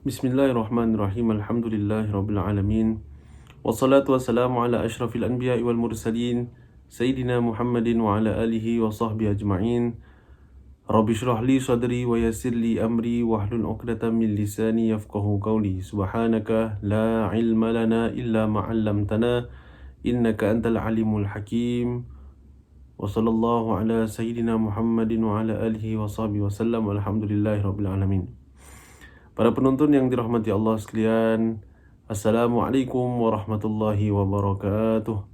Bismillahirrahmanirrahim. Alhamdulillahirabbil alamin. Wassalatu wassalamu ala asyrafil anbiya'i wal mursalin Sayyidina Muhammadin wa ala alihi wa sahbihi ajma'in. Rabbi shrah li sadri wa yassir li amri wahlul 'uqdatam min lisani yafqahu qawli. Subhanaka la ilma lana illa ma 'allamtana innaka antal alimul hakim. Wa sallallahu ala sayyidina Muhammadin wa ala alihi wa sahbihi wasallam. Alhamdulillahirabbil alamin. Para penonton yang dirahmati Allah sekalian, Assalamualaikum warahmatullahi wabarakatuh.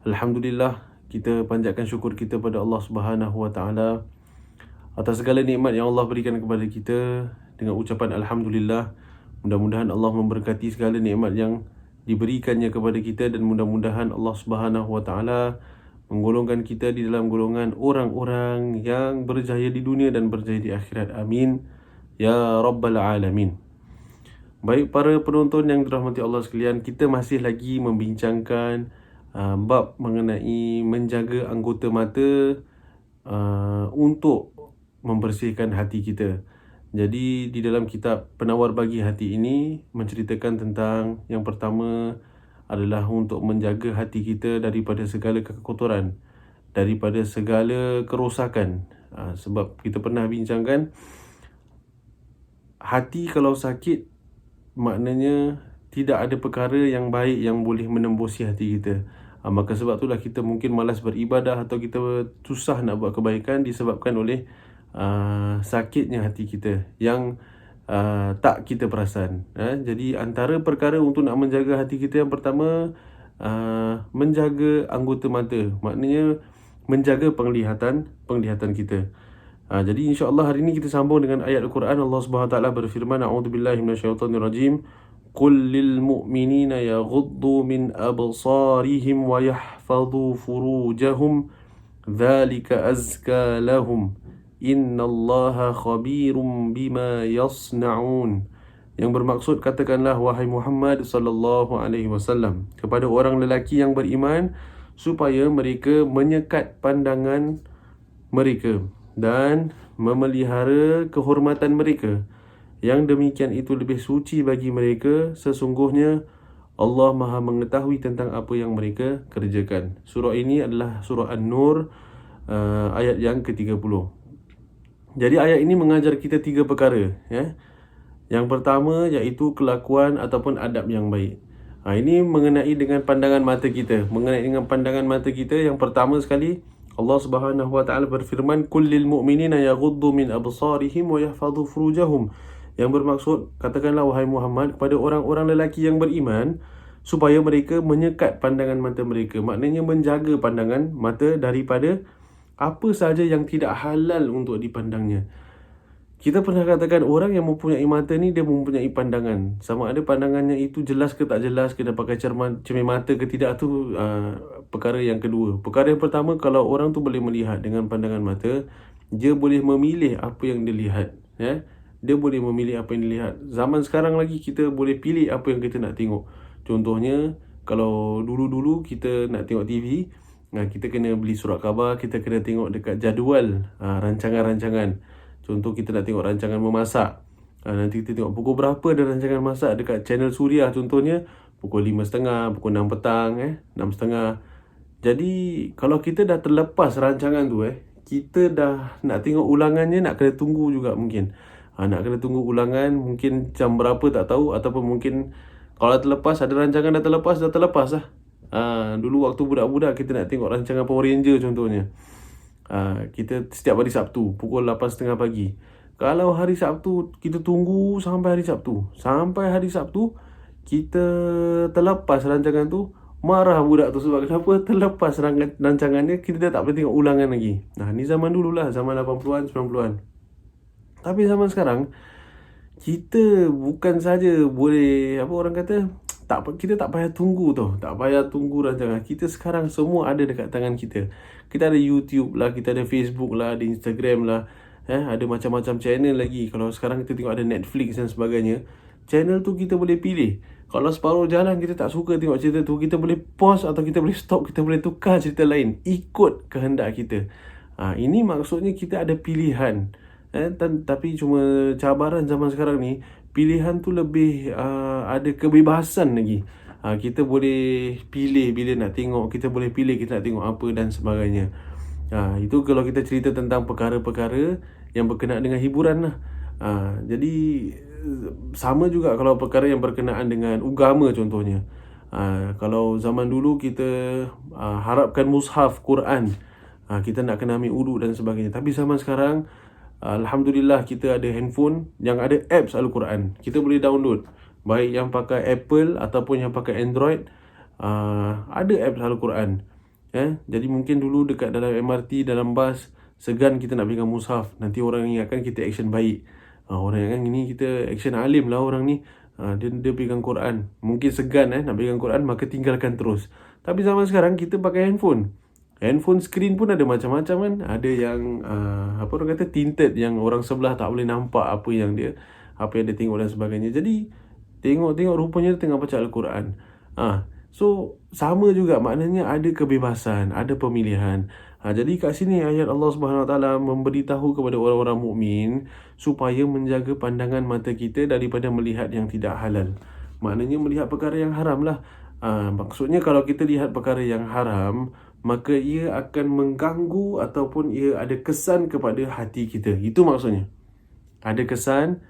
Alhamdulillah, kita panjatkan syukur kita pada Allah Subhanahu wa taala atas segala nikmat yang Allah berikan kepada kita dengan ucapan alhamdulillah. Mudah-mudahan Allah memberkati segala nikmat yang diberikannya kepada kita dan mudah-mudahan Allah Subhanahu wa taala menggolongkan kita di dalam golongan orang-orang yang berjaya di dunia dan berjaya di akhirat. Amin ya rabbal alamin. Baik para penonton yang dirahmati Allah sekalian, kita masih lagi membincangkan bab mengenai menjaga anggota mata untuk membersihkan hati kita. Jadi di dalam kitab Penawar Bagi Hati ini menceritakan tentang yang pertama adalah untuk menjaga hati kita daripada segala kekotoran, daripada segala kerosakan. Sebab kita pernah bincangkan, hati kalau sakit, maknanya tidak ada perkara yang baik yang boleh menembusi hati kita. Maka sebab itulah kita mungkin malas beribadah atau kita susah nak buat kebaikan disebabkan oleh sakitnya hati kita yang tak kita perasan. Jadi antara perkara untuk nak menjaga hati kita, yang pertama menjaga anggota mata, maknanya menjaga penglihatan kita. Jadi insya-Allah hari ini kita sambung dengan ayat Al-Quran. Allah Subhanahu wa taala berfirman, a'udzubillahi minasyaitonirrajim. Qul lil mu'minina yaghuddu min absarihim wa yahfazu furujahum dzalika azka lahum innallaha khabirum bima yasnaun. Yang bermaksud, katakanlah wahai Muhammad sallallahu alaihi wasallam kepada orang lelaki yang beriman supaya mereka menyekat pandangan mereka dan memelihara kehormatan mereka. Yang demikian itu lebih suci bagi mereka. Sesungguhnya Allah Maha mengetahui tentang apa yang mereka kerjakan. Surah ini adalah surah An-Nur, ayat yang ke-30. Jadi ayat ini mengajar kita 3 perkara, ya. Yang pertama iaitu kelakuan ataupun adab yang baik. Ini mengenai dengan pandangan mata kita. Mengenai dengan pandangan mata kita, yang pertama sekali Allah Subhanahu wa taala berfirman, kullil mu'minina yaghuddu min absarihim wa yahfazu furujahum. Yang bermaksud, katakanlah wahai Muhammad kepada orang-orang lelaki yang beriman supaya mereka menyekat pandangan mata mereka. Maknanya menjaga pandangan mata daripada apa sahaja yang tidak halal untuk dipandangnya. Kita pernah katakan orang yang mempunyai mata ni dia mempunyai pandangan. Sama ada pandangannya itu jelas ke tak jelas, kena pakai cermin mata ke tidak, tu perkara yang kedua. Perkara yang pertama, kalau orang tu boleh melihat dengan pandangan mata, dia boleh memilih apa yang dia lihat, ya. Dia boleh memilih apa yang dia lihat. Zaman sekarang lagi kita boleh pilih apa yang kita nak tengok. Contohnya, kalau dulu-dulu kita nak tengok TV, kita kena beli surat khabar, kita kena tengok dekat jadual rancangan-rancangan. Contoh kita nak tengok rancangan memasak, nanti kita tengok pukul berapa ada rancangan masak dekat channel Suria contohnya, pukul 5.30, pukul 6 petang, 6.30. Jadi kalau kita dah terlepas rancangan tu, kita dah nak tengok ulangannya, nak kena tunggu juga mungkin. Nak kena tunggu ulangan, mungkin jam berapa tak tahu, ataupun mungkin kalau terlepas, ada rancangan dah terlepas lah. Dulu waktu budak-budak kita nak tengok rancangan Power Ranger contohnya. Kita setiap hari Sabtu pukul 8.30 pagi. Kalau hari Sabtu kita tunggu sampai hari Sabtu. Sampai hari Sabtu kita terlepas rancangan tu, marah budak tu sebab kenapa terlepas rancangannya, kita dah tak boleh tengok ulangan lagi. Ni zaman dulu lah, zaman 80-an, 90-an. Tapi zaman sekarang kita bukan saja boleh, apa orang kata, kita tak payah tunggu tau. Tak payah tunggu rancangan. Kita sekarang semua ada dekat tangan kita. Kita ada YouTube lah, kita ada Facebook lah, ada Instagram lah, ada macam-macam channel lagi. Kalau sekarang kita tengok ada Netflix dan sebagainya, channel tu kita boleh pilih. Kalau separuh jalan kita tak suka tengok cerita tu, kita boleh pause atau kita boleh stop, kita boleh tukar cerita lain ikut kehendak kita. Ini maksudnya kita ada pilihan. Tapi cuma cabaran zaman sekarang ni, pilihan tu lebih ada kebebasan lagi. Kita boleh pilih bila nak tengok, kita boleh pilih kita nak tengok apa dan sebagainya. Itu kalau kita cerita tentang perkara-perkara yang berkenaan dengan hiburan lah. Jadi sama juga kalau perkara yang berkenaan dengan agama contohnya. Kalau zaman dulu kita harapkan mushaf Quran, kita nak kena ambil wudu dan sebagainya. Tapi zaman sekarang, Alhamdulillah kita ada handphone yang ada apps Al-Quran. Kita boleh download. Baik yang pakai Apple ataupun yang pakai Android, ada apps Al-Quran. Jadi mungkin dulu dekat dalam MRT, dalam bas, segan kita nak pegang mushaf. Nanti orang ingatkan kita action baik. Orang ingatkan ini kita action alim lah orang ni. Dia pegang Quran. Mungkin segan nak pegang Quran, maka tinggalkan terus. Tapi zaman sekarang kita pakai handphone. Handphone screen pun ada macam-macam kan. Ada yang apa orang kata tinted, yang orang sebelah tak boleh nampak apa yang dia tengok dan sebagainya. Jadi tengok rupanya dia tengah baca Al-Quran. So sama juga, maknanya ada kebebasan, ada pemilihan. Jadi kat sini ayat Allah Subhanahu Wa Taala memberitahu kepada orang-orang mukmin supaya menjaga pandangan mata kita daripada melihat yang tidak halal. Maknanya melihat perkara yang haram lah. Maksudnya kalau kita lihat perkara yang haram, maka ia akan mengganggu ataupun ia ada kesan kepada hati kita. Itu maksudnya. Ada kesan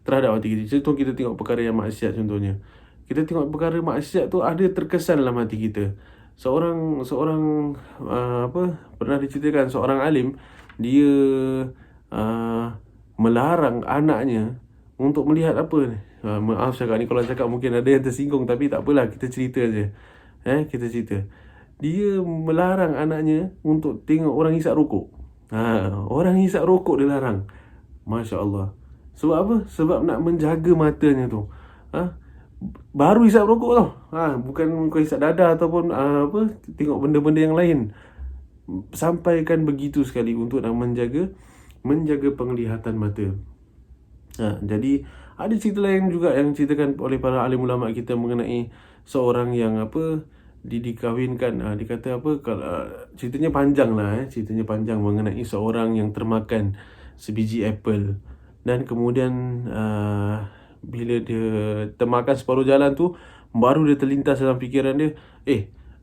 terhadap hati kita. Contoh kita tengok perkara yang maksiat contohnya. Kita tengok perkara maksiat tu ada terkesan dalam hati kita. Seorang pernah diceritakan seorang alim, dia melarang anaknya untuk melihat apa ni. Maaf cakap ni, kalau cakap mungkin ada yang tersinggung, tapi tak apalah, kita cerita aje. Kita cerita. Dia melarang anaknya untuk tengok orang hisap rokok. Orang hisap rokok dia larang. Masya Allah. Sebab apa? Sebab nak menjaga matanya tu. Baru hisap rokok tau. Bukan hisap dada ataupun tengok benda-benda yang lain. Sampaikan begitu sekali untuk nak menjaga penglihatan mata. Jadi ada cerita lain juga yang ceritakan oleh para alim ulama kita mengenai seorang yang dikahwinkan. Dia kata ceritanya panjang lah. Ceritanya panjang mengenai seorang yang termakan sebiji apple. Dan kemudian bila dia termakan separuh jalan tu, baru dia terlintas dalam fikiran dia,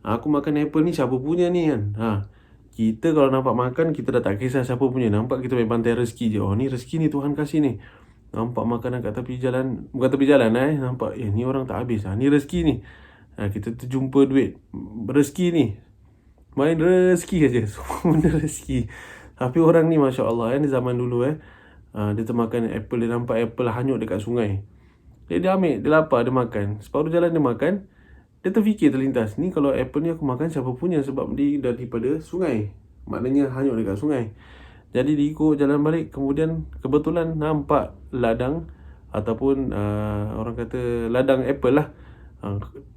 aku makan apple ni siapa punya ni kan. Kita kalau nampak makan, kita dah tak kisah siapa punya. Nampak kita main pantai rezeki je. Ni rezeki ni Tuhan kasih ni. Nampak makanan kat tepi jalan, bukan tepi jalan nampak ni orang tak habis. Ni rezeki ni. Kita terjumpa duit, rezeki ni. Main rezeki aja. Semua benda rezeki. Tapi orang ni Masya Allah ni zaman dulu dia termakan apple. Dia nampak apple hanyut dekat sungai. Dia ambil, dia lapar, dia makan. Separuh jalan dia makan, dia terfikir, terlintas, ni kalau apple ni aku makan siapa punya, sebab dia daripada sungai. Maknanya hanyut dekat sungai. Jadi dia ikut jalan balik. Kemudian kebetulan nampak ladang, ataupun orang kata ladang apple lah.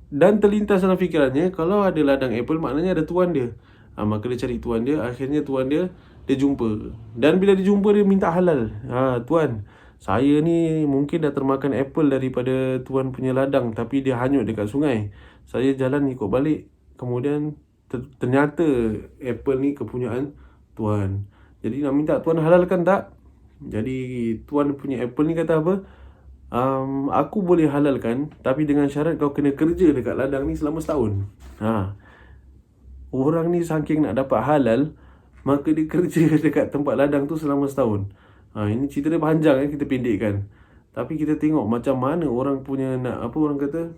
Dan terlintas dalam fikirannya, kalau ada ladang apple maknanya ada tuan dia. Maka dia cari tuan dia. Akhirnya tuan dia jumpa. Dan bila dia jumpa, dia minta halal. Tuan, saya ni mungkin dah termakan apple daripada tuan punya ladang, tapi dia hanyut dekat sungai. Saya jalan ikut balik, kemudian ternyata apple ni kepunyaan tuan. Jadi nak minta tuan halalkan tak? Jadi tuan punya apple ni kata apa? Aku boleh halalkan, tapi dengan syarat kau kena kerja dekat ladang ni selama setahun. Orang ni saking nak dapat halal, maka dia kerja dekat tempat ladang tu selama setahun. Ini cerita dia panjang kita pendekkan. Tapi kita tengok macam mana orang punya nak orang kata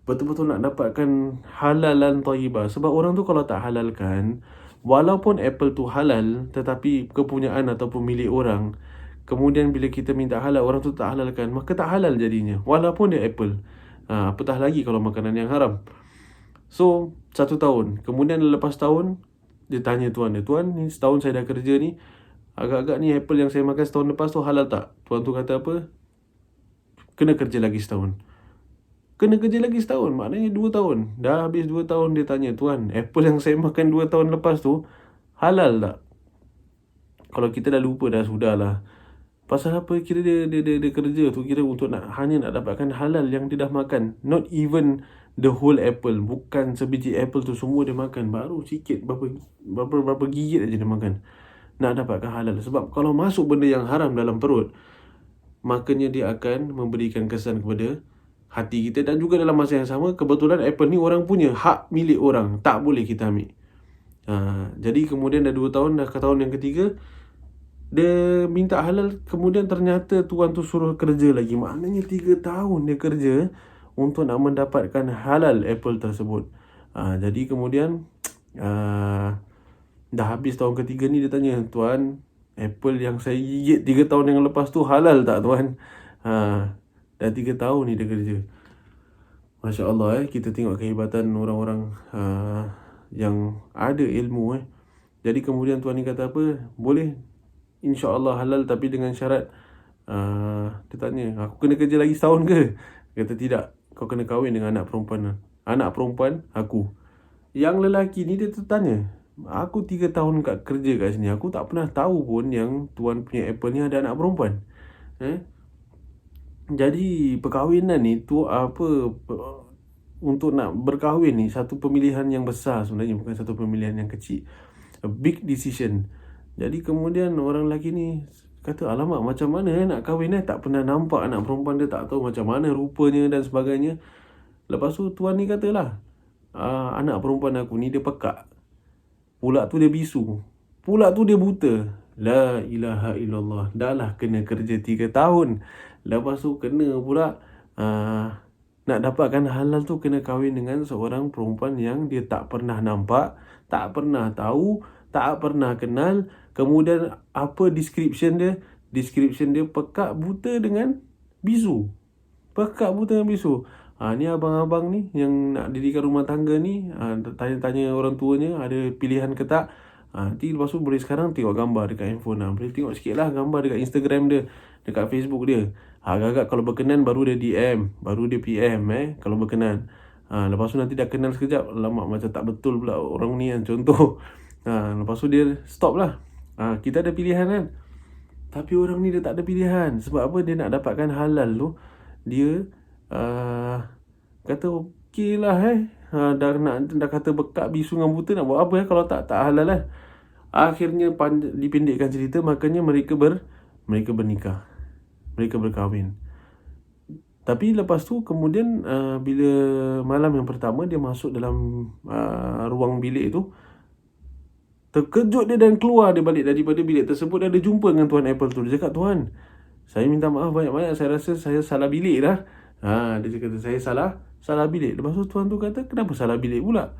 betul-betul nak dapatkan halalan thayyibah. Sebab orang tu kalau tak halalkan, walaupun apple tu halal, tetapi kepunyaan ataupun milik orang, kemudian bila kita minta halal, orang tu tak halalkan, maka tak halal jadinya, walaupun dia apple. Apatah lagi kalau makanan yang haram. So 1 tahun. Kemudian lepas tahun, dia tanya tuan dia, tuan ni setahun saya dah kerja ni, agak-agak ni apple yang saya makan setahun lepas tu halal tak? Tuan tu kata apa? Kena kerja lagi setahun. Kena kerja lagi setahun, maknanya 2 tahun. Dah habis 2 tahun, dia tanya, tuan, apple yang saya makan 2 tahun lepas tu halal tak? Kalau kita dah lupa, dah sudahlah. Pasal apa? Kira dia kerja tu kira untuk hanya nak dapatkan halal yang dia dah makan. Not even the whole apple. Bukan sebiji apple tu semua dia makan. Baru sikit, berapa gigit aja dia makan. Nak dapatkan halal. Sebab kalau masuk benda yang haram dalam perut, makanya dia akan memberikan kesan kepada hati kita. Dan juga dalam masa yang sama, kebetulan Apple ni orang punya, hak milik orang, tak boleh kita ambil. Jadi kemudian dah 2 tahun, dah ke tahun yang ketiga, dia minta halal. Kemudian ternyata tuan tu suruh kerja lagi. Maknanya 3 tahun dia kerja untuk nak mendapatkan halal Apple tersebut. Jadi kemudian dah habis tahun ketiga ni, dia tanya, "Tuan, Apple yang saya gigit 3 tahun yang lepas tu halal tak, Tuan?" Dah 3 tahun ni dia kerja. Masya Allah, kita tengok kehebatan orang-orang yang ada ilmu. Jadi kemudian tuan ni kata apa? Boleh, insya-Allah halal, tapi dengan syarat. Dia tanya, "Aku kena kerja lagi setahun ke?" Dia kata, "Tidak, kau kena kahwin dengan anak perempuan aku." Yang lelaki ni dia tertanya, "Aku 3 tahun kerja kat sini, aku tak pernah tahu pun yang tuan punya Apple ni ada anak perempuan." Jadi perkahwinan ni tu untuk nak berkahwin ni satu pemilihan yang besar sebenarnya, bukan satu pemilihan yang kecil. A big decision. Jadi kemudian orang lelaki ni kata, "Alamak, macam mana nak kahwin, tak pernah nampak anak perempuan dia, tak tahu macam mana rupanya dan sebagainya." Lepas tu tuan ni katalah, "Anak perempuan aku ni dia pekak. Pula tu dia bisu. Pula tu dia buta." La ilaha illallah. Dah lah kena kerja 3 tahun. Lepas tu kena pula nak dapatkan halal tu kena kahwin dengan seorang perempuan yang dia tak pernah nampak, tak pernah tahu, tak pernah kenal. Kemudian apa description dia? Description dia pekak, buta dengan bisu. Pekak, buta dengan bisu. Ni abang-abang ni yang nak dirikan rumah tangga ni, tanya-tanya orang tuanya ada pilihan ke tak. Nanti lepas tu boleh sekarang tengok gambar dekat handphone. Boleh tengok sikit lah gambar dekat Instagram dia, dekat Facebook dia. Agak-agak kalau berkenan baru dia DM, baru dia PM kalau berkenan. Lepas tu nanti dah kenal sekejap, lama macam tak betul pula orang ni kan, contoh. Lepas tu dia stop lah. Kita ada pilihan kan. Tapi orang ni dia tak ada pilihan. Sebab apa? Dia nak dapatkan halal tu, dia kata okey lah dah kata bekak, bisu dengan buta, nak buat apa kalau tak halal lah. Akhirnya dipendekkan cerita, makanya mereka bernikah. Mereka berkahwin. Tapi lepas tu kemudian bila malam yang pertama dia masuk dalam ruang bilik tu, terkejut dia dan keluar dia balik daripada bilik tersebut. Dia ada jumpa dengan Tuan Apple tu. Dia cakap, "Tuan, saya minta maaf banyak-banyak, saya rasa saya salah bilik dah." Dia kata, "Saya salah bilik." Lepas tu tuan tu kata, "Kenapa salah bilik pula?"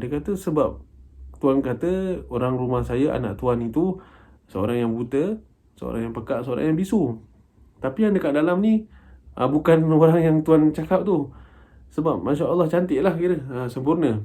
Dia kata, "Sebab tuan kata orang rumah saya, anak tuan itu seorang yang buta, seorang yang pekak, seorang yang bisu. Tapi yang dekat dalam ni bukan orang yang tuan cakap tu. Sebab Masya Allah cantik lah kira, sempurna."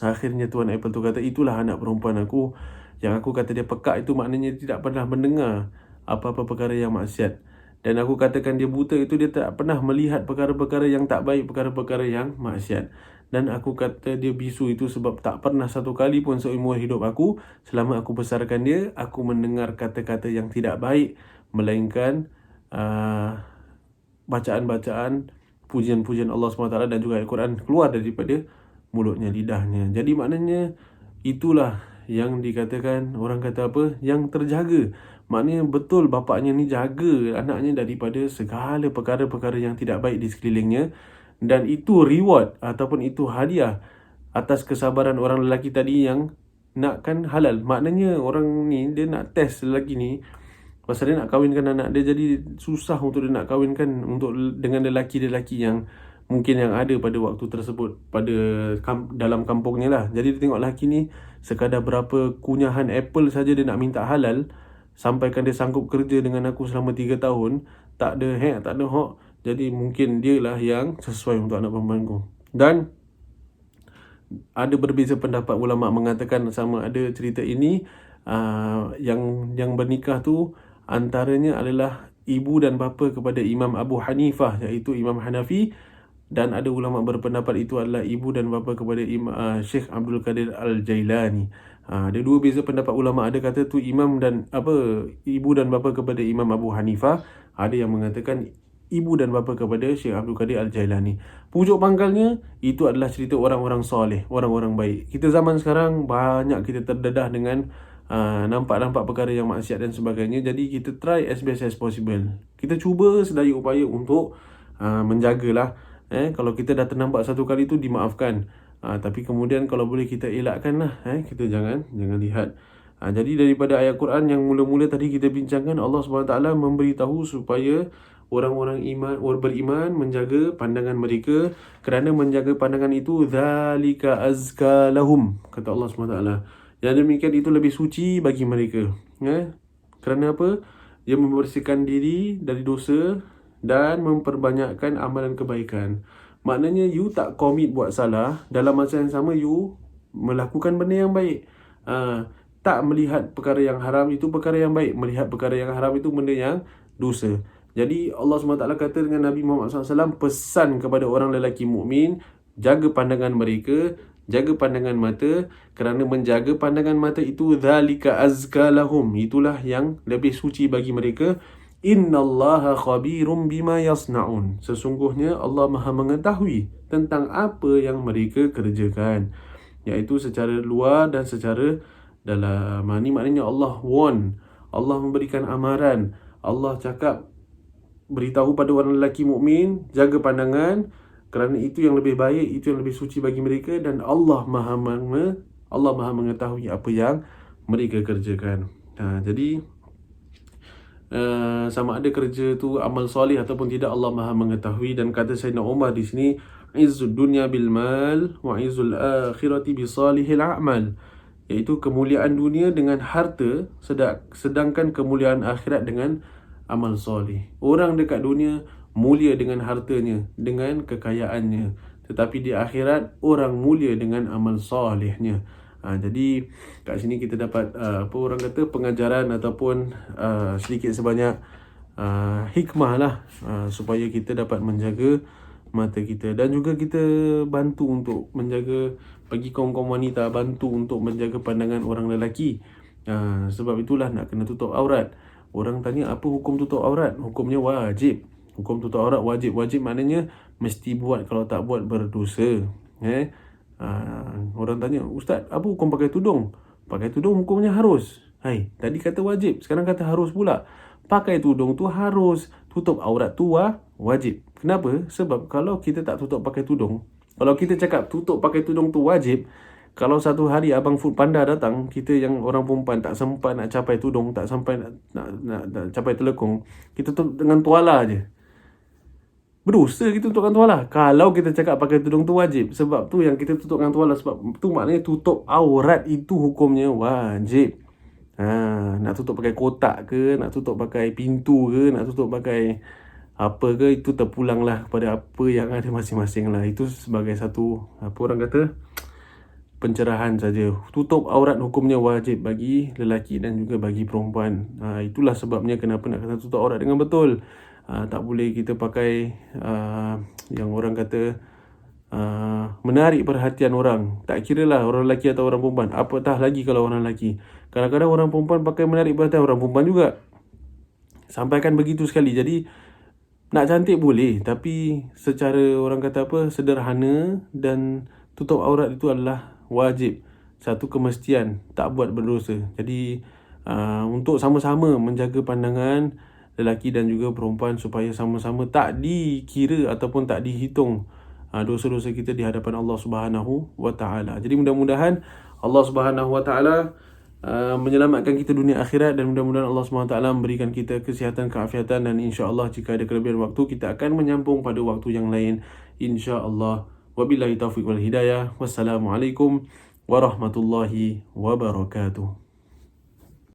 Akhirnya Tuan Apple tu kata, "Itulah anak perempuan aku. Yang aku kata dia pekak itu maknanya tidak pernah mendengar apa-apa perkara yang maksiat. Dan aku katakan dia buta itu dia tak pernah melihat perkara-perkara yang tak baik, perkara-perkara yang maksiat. Dan aku kata dia bisu itu sebab tak pernah satu kali pun seumur hidup aku, selama aku besarkan dia, aku mendengar kata-kata yang tidak baik, melainkan bacaan-bacaan pujian-pujian Allah SWT dan juga Al-Quran keluar daripada mulutnya, lidahnya." Jadi maknanya itulah yang dikatakan, orang kata apa, yang terjaga. Maknanya betul bapaknya ni jaga anaknya daripada segala perkara-perkara yang tidak baik di sekelilingnya. Dan itu reward ataupun itu hadiah atas kesabaran orang lelaki tadi yang nakkan halal. Maknanya orang ni dia nak test lelaki ni, pasal dia nak kahwinkan anak dia. Jadi susah untuk dia nak kahwinkan dengan lelaki-lelaki yang mungkin yang ada pada waktu tersebut dalam kampungnya lah. Jadi dia tengok lelaki ni sekadar berapa kunyahan Apple saja dia nak minta halal, sampaikan dia sanggup kerja dengan aku selama 3 tahun, tak ada tak ada hok. Jadi mungkin dia lah yang sesuai untuk anak perempuanku. Dan ada berbeza pendapat ulama mengatakan sama ada cerita ini yang bernikah tu antaranya adalah ibu dan bapa kepada Imam Abu Hanifah, iaitu Imam Hanafi. Dan ada ulama berpendapat itu adalah ibu dan bapa kepada Syekh Abdul Qadir Al-Jailani. Ada dua beza pendapat ulama. Ada kata tu ibu dan bapa kepada Imam Abu Hanifah. Ada yang mengatakan ibu dan bapa kepada Syekh Abdul Qadir Al-Jailani. Pucuk pangkalnya itu adalah cerita orang-orang soleh, orang-orang baik. Kita zaman sekarang banyak kita terdedah dengan nampak-nampak perkara yang maksiat dan sebagainya. Jadi kita try as best as possible. Kita cuba sedaya upaya untuk menjagalah. Kalau kita dah ternampak satu kali tu, dimaafkan. Tapi kemudian kalau boleh kita elakkan lah. Kita jangan lihat. Jadi daripada ayat Quran yang mula-mula tadi kita bincangkan, Allah SWT memberitahu supaya orang-orang beriman menjaga pandangan mereka, kerana menjaga pandangan itu zalika azka lahum, kata Allah SWT. Yang demikian itu lebih suci bagi mereka. Kerana apa? Dia membersihkan diri dari dosa dan memperbanyakkan amalan kebaikan. Maknanya you tak commit buat salah, dalam masa yang sama you melakukan benda yang baik. Tak melihat perkara yang haram itu perkara yang baik, melihat perkara yang haram itu benda yang dosa. Jadi Allah SWT kata dengan Nabi Muhammad SAW, pesan kepada orang lelaki mukmin, jaga pandangan mereka, jaga pandangan mata, kerana menjaga pandangan mata itu zalika azka lahum, itulah yang lebih suci bagi mereka. Innallaha khabirum bima yasnaun, sesungguhnya Allah Maha mengetahui tentang apa yang mereka kerjakan, iaitu secara luar dan secara dalam. Ini maknanya Allah warn, Allah memberikan amaran, Allah cakap, beritahu pada orang lelaki mukmin, jaga pandangan, kerana itu yang lebih baik, itu yang lebih suci bagi mereka, dan Allah Maha mengetahui apa yang mereka kerjakan. Jadi sama ada kerja tu amal soleh ataupun tidak, Allah Maha mengetahui. Dan kata Sayyidina Umar di sini, izzud dunya bil mal wa izzul akhirati bi salihil a'mal, iaitu kemuliaan dunia dengan harta, sedangkan kemuliaan akhirat dengan amal soleh. Orang dekat dunia mulia dengan hartanya, dengan kekayaannya, tetapi di akhirat orang mulia dengan amal solehnya. Jadi kat sini kita dapat apa orang kata, pengajaran ataupun sedikit sebanyak hikmah lah, supaya kita dapat menjaga mata kita, dan juga kita bantu untuk menjaga, bagi kaum-kaum wanita, bantu untuk menjaga pandangan orang lelaki. Sebab itulah nak kena tutup aurat. Orang tanya apa hukum tutup aurat? Hukumnya wajib. Hukum tutup aurat wajib. Wajib maknanya mesti buat, kalau tak buat berdosa. Orang tanya, Ustaz, apa hukum pakai tudung? Pakai tudung hukumnya harus. Tadi kata wajib, sekarang kata harus pula. Pakai tudung tu harus, tutup aurat tu wajib. Kenapa? Sebab kalau kita tak tutup pakai tudung, kalau kita cakap tutup pakai tudung tu wajib, kalau satu hari abang Foodpanda datang, kita yang orang perempuan tak sempat nak capai tudung, tak sampai nak capai telekung, kita tutup dengan tuala je. Berdosa kita tutupkan tuala. Kalau kita cakap pakai tudung tu wajib, sebab tu yang kita tutupkan tuala, sebab tu maknanya tutup aurat itu hukumnya wajib. Nak tutup pakai kotak ke, nak tutup pakai pintu ke, nak tutup pakai apa ke, itu terpulanglah kepada apa yang ada masing-masing lah. Itu sebagai satu, apa orang kata, pencerahan saja. Tutup aurat hukumnya wajib bagi lelaki dan juga bagi perempuan. Itulah sebabnya kenapa nak kena tutup aurat dengan betul. Tak boleh kita pakai yang orang kata menarik perhatian orang. Tak kira lah orang lelaki atau orang perempuan, apatah lagi kalau orang lelaki. Kadang-kadang orang perempuan pakai menarik perhatian orang perempuan juga. Sampaikan begitu sekali. Jadi nak cantik boleh, tapi secara orang kata apa, sederhana, dan tutup aurat itu adalah wajib, satu kemestian, tak buat berdosa. Jadi untuk sama-sama menjaga pandangan lelaki dan juga perempuan, supaya sama-sama tak dikira ataupun tak dihitung dosa-dosa kita di hadapan Allah Subhanahu wa Ta'ala. Jadi mudah-mudahan Allah Subhanahu wa Ta'ala menyelamatkan kita dunia akhirat, dan mudah-mudahan Allah SWT memberikan kita kesihatan, keafiatan, dan insya-Allah jika ada kelebihan waktu, kita akan menyambung pada waktu yang lain, insya-Allah. Wabillahi taufiq wal hidayah. Wassalamualaikum warahmatullahi wabarakatuh.